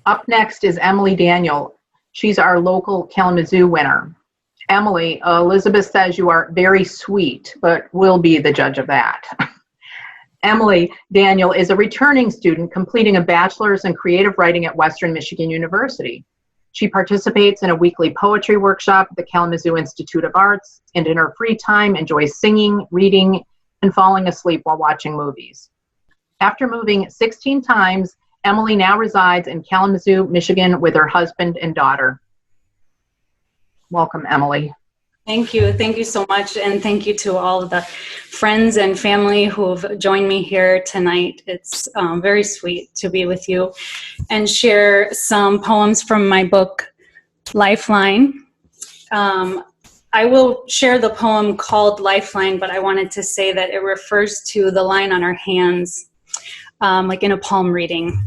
Up next is Emily Daniel. She's our local Kalamazoo winner. Emily, Elizabeth says you are very sweet, but we'll be the judge of that. Emily Daniel is a returning student completing a bachelor's in creative writing at Western Michigan University. She participates in a weekly poetry workshop at the Kalamazoo Institute of Arts, and in her free time enjoys singing, reading, and falling asleep while watching movies. After moving 16 times, Emily now resides in Kalamazoo, Michigan with her husband and daughter. Welcome, Emily. Thank you. Thank you so much. And thank you to all of the friends and family who have joined me here tonight. It's very sweet to be with you and share some poems from my book, Lifeline. I will share the poem called Lifeline, but I wanted to say that it refers to the line on our hands, like in a palm reading.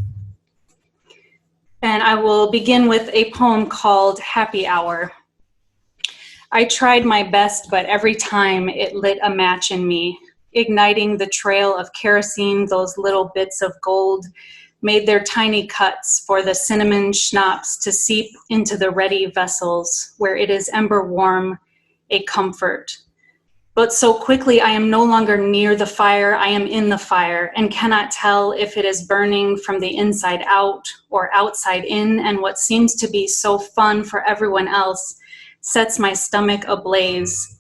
And I will begin with a poem called Happy Hour. I tried my best, but every time it lit a match in me, igniting the trail of kerosene. Those little bits of gold made their tiny cuts for the cinnamon schnapps to seep into the ready vessels where it is ember warm, a comfort. But so quickly I am no longer near the fire, I am in the fire and cannot tell if it is burning from the inside out or outside in, and what seems to be so fun for everyone else sets my stomach ablaze,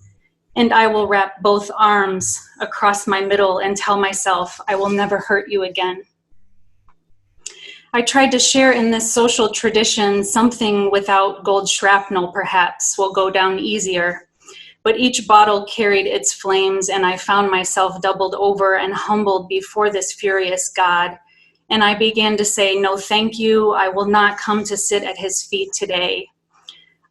and I will wrap both arms across my middle and tell myself I will never hurt you again. I tried to share in this social tradition something without gold shrapnel perhaps will go down easier, but each bottle carried its flames, and I found myself doubled over and humbled before this furious God, and I began to say, no thank you, I will not come to sit at his feet today.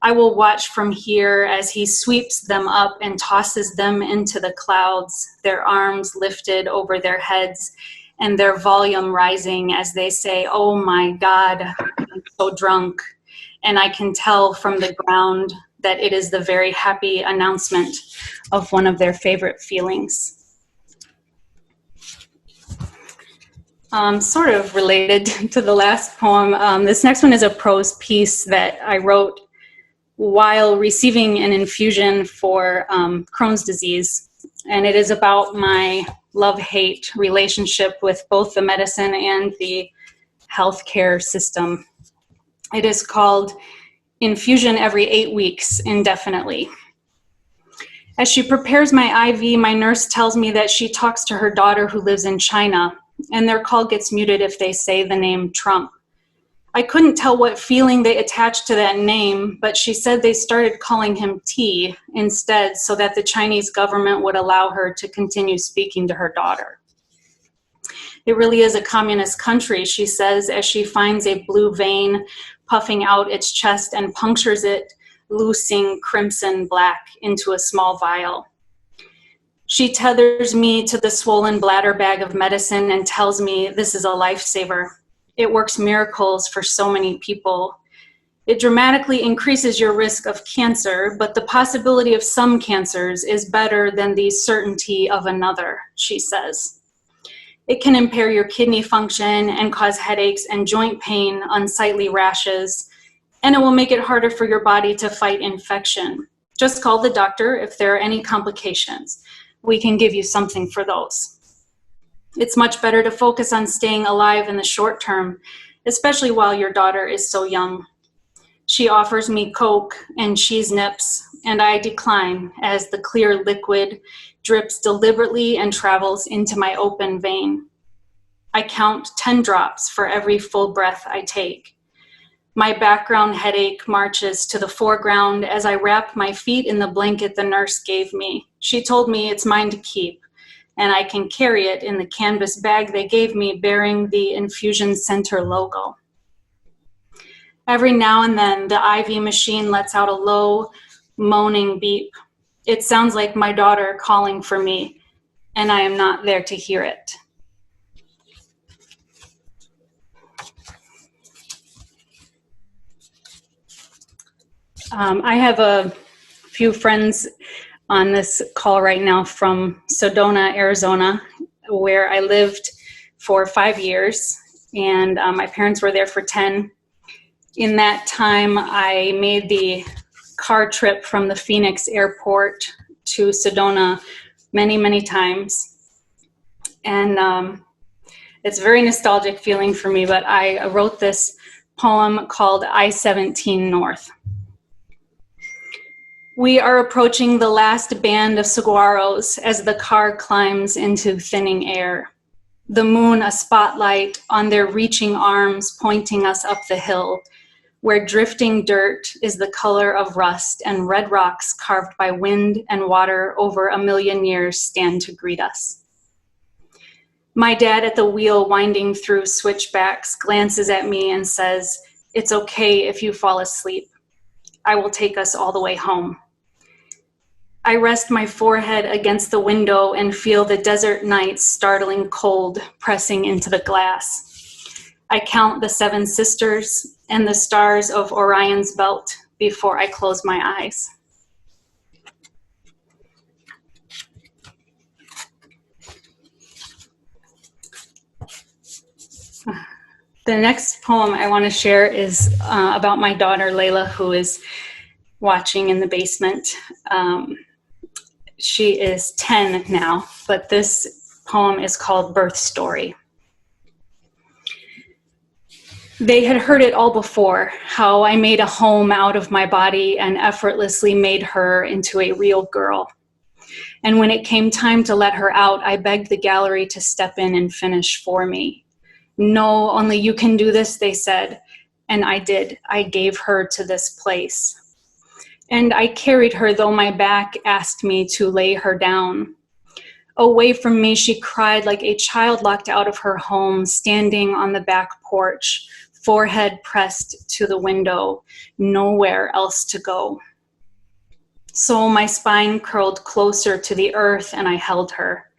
I will watch from here as he sweeps them up and tosses them into the clouds, their arms lifted over their heads and their volume rising as they say, oh my God, I'm so drunk. And I can tell from the ground that it is the very happy announcement of one of their favorite feelings. Sort of related to the last poem, this next one is a prose piece that I wrote while receiving an infusion for Crohn's disease. And it is about my love-hate relationship with both the medicine and the healthcare system. It is called Infusion Every 8 Weeks, Indefinitely. As she prepares my IV, my nurse tells me that she talks to her daughter who lives in China, and their call gets muted if they say the name Trump. I couldn't tell what feeling they attached to that name, but she said they started calling him T instead so that the Chinese government would allow her to continue speaking to her daughter. It really is a communist country, she says, as she finds a blue vein puffing out its chest and punctures it, loosing crimson black into a small vial. She tethers me to the swollen bladder bag of medicine and tells me this is a lifesaver. It works miracles for so many people. It dramatically increases your risk of cancer, but the possibility of some cancers is better than the certainty of another, she says. It can impair your kidney function and cause headaches and joint pain, unsightly rashes, and it will make it harder for your body to fight infection. Just call the doctor if there are any complications. We can give you something for those. It's much better to focus on staying alive in the short term, especially while your daughter is so young. She offers me Coke and cheese nips, and I decline as the clear liquid drips deliberately and travels into my open vein. I count 10 drops for every full breath I take. My background headache marches to the foreground as I wrap my feet in the blanket the nurse gave me. She told me it's mine to keep, and I can carry it in the canvas bag they gave me bearing the infusion center logo. Every now and then, the IV machine lets out a low, moaning beep. It sounds like my daughter calling for me, and I am not there to hear it. I have a few friends on this call right now from Sedona, Arizona, where I lived for 5 years, and my parents were there for 10. In that time, I made the car trip from the Phoenix airport to Sedona many, many times. And it's a very nostalgic feeling for me, but I wrote this poem called I-17 North. We are approaching the last band of saguaros as the car climbs into thinning air. The moon a spotlight on their reaching arms pointing us up the hill, where drifting dirt is the color of rust and red rocks carved by wind and water over 1,000,000 years stand to greet us. My dad at the wheel winding through switchbacks glances at me and says, "It's okay if you fall asleep. I will take us all the way home." I rest my forehead against the window and feel the desert night's startling cold pressing into the glass. I count the 7 sisters and the stars of Orion's belt before I close my eyes. The next poem I want to share is about my daughter, Layla, who is watching in the basement. She is 10 now, but this poem is called Birth Story. They had heard it all before, how I made a home out of my body and effortlessly made her into a real girl. And when it came time to let her out, I begged the gallery to step in and finish for me. "No, only you can do this," they said. And I did. I gave her to this place. And I carried her, though my back asked me to lay her down. Away from me, she cried like a child locked out of her home, standing on the back porch, forehead pressed to the window, nowhere else to go. So my spine curled closer to the earth and I held her.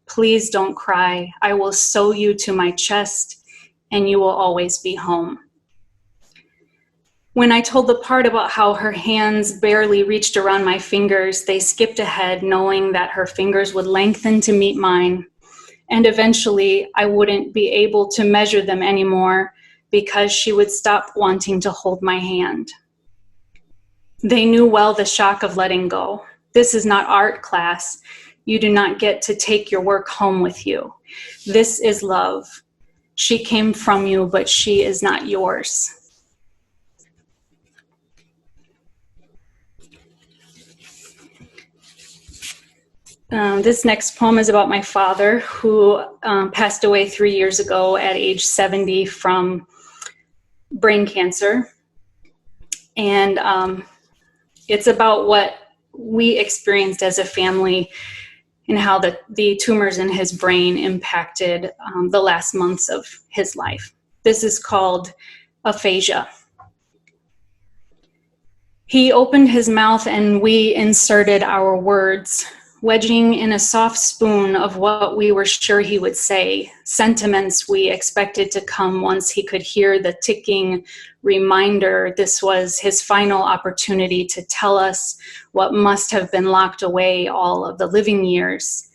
"Please don't cry. I will sew you to my chest and you will always be home." When I told the part about how her hands barely reached around my fingers, they skipped ahead, knowing that her fingers would lengthen to meet mine, and eventually I wouldn't be able to measure them anymore because she would stop wanting to hold my hand. They knew well the shock of letting go. This is not art class. You do not get to take your work home with you. This is love. She came from you, but she is not yours. This next poem is about my father, who passed away 3 years ago at age 70 from brain cancer. And it's about what we experienced as a family and how the tumors in his brain impacted the last months of his life. This is called aphasia. He opened his mouth and we inserted our words, wedging in a soft spoon of what we were sure he would say, sentiments we expected to come once he could hear the ticking reminder this was his final opportunity to tell us what must have been locked away all of the living years,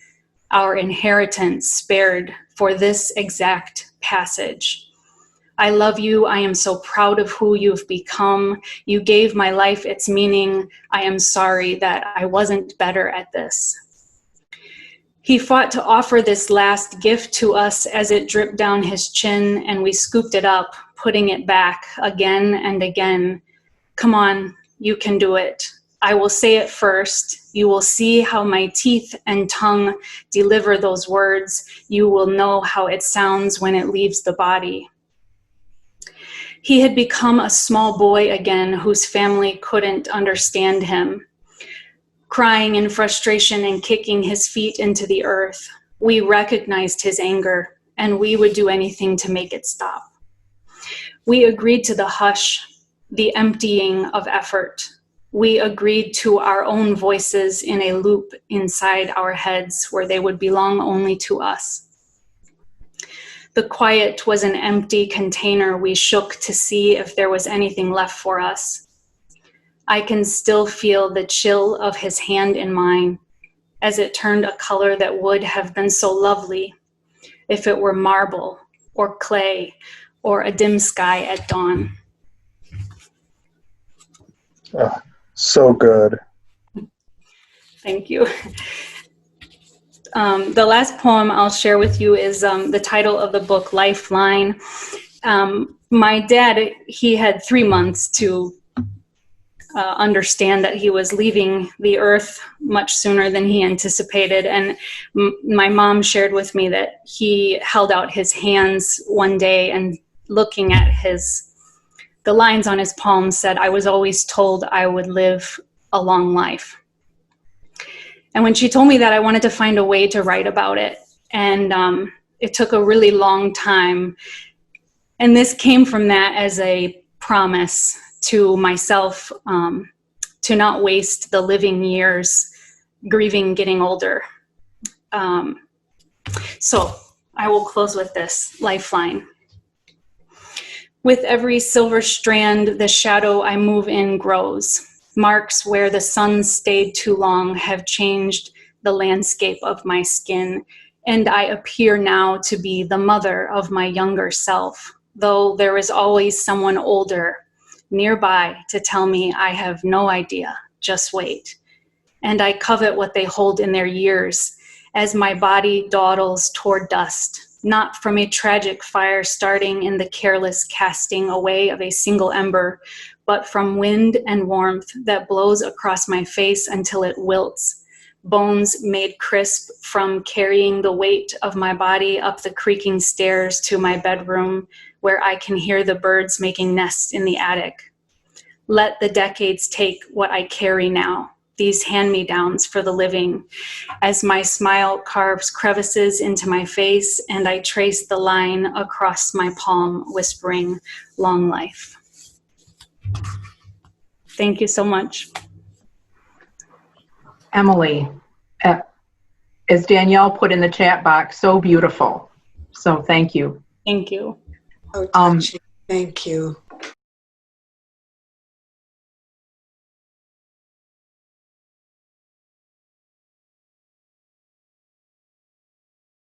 our inheritance spared for this exact passage. "I love you. I am so proud of who you've become. You gave my life its meaning. I am sorry that I wasn't better at this." He fought to offer this last gift to us as it dripped down his chin, and we scooped it up, putting it back again and again. "Come on, you can do it. I will say it first. You will see how my teeth and tongue deliver those words. You will know how it sounds when it leaves the body." He had become a small boy again whose family couldn't understand him, crying in frustration and kicking his feet into the earth. We recognized his anger, and we would do anything to make it stop. We agreed to the hush, the emptying of effort. We agreed to our own voices in a loop inside our heads where they would belong only to us. The quiet was an empty container we shook to see if there was anything left for us. I can still feel the chill of his hand in mine as it turned a color that would have been so lovely if it were marble or clay or a dim sky at dawn. Oh, so good. Thank you. The last poem I'll share with you is the title of the book, Lifeline. My dad, he had 3 months to understand that he was leaving the earth much sooner than he anticipated. And my mom shared with me that he held out his hands one day and looking at the lines on his palms said, "I was always told I would live a long life." And when she told me that, I wanted to find a way to write about it. And it took a really long time. And this came from that as a promise to myself to not waste the living years grieving getting older. So I will close with this lifeline. With every silver strand, the shadow I move in grows. Marks where the sun stayed too long have changed the landscape of my skin, and I appear now to be the mother of my younger self, though there is always someone older nearby to tell me I have no idea, just wait. And I covet what they hold in their years as my body dawdles toward dust, not from a tragic fire starting in the careless casting away of a single ember, but from wind and warmth that blows across my face until it wilts, bones made crisp from carrying the weight of my body up the creaking stairs to my bedroom, where I can hear the birds making nests in the attic. Let the decades take what I carry now, these hand-me-downs for the living, as my smile carves crevices into my face and I trace the line across my palm, whispering, long life. Thank you so much. Emily, as Danielle put in the chat box, so beautiful. So thank you. Thank you. Oh, touching. Thank you.